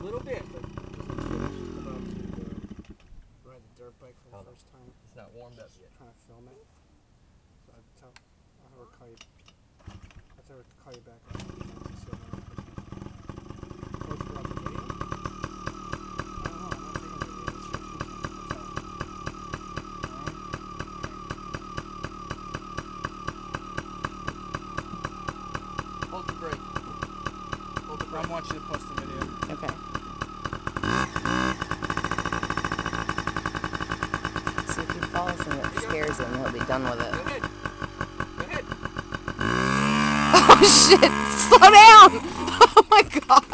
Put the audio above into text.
little bit. But about to ride the dirt bike for the first time. It's not warmed up yet. Trying to film it. So I'll have her call you. I'll tell her to call you back. Hold the brake. Hold the brake. I want you to post the video. Okay. See if he falls and it scares him, he'll be done with it. Go ahead. Go ahead. Oh shit! Slow down! Oh my god!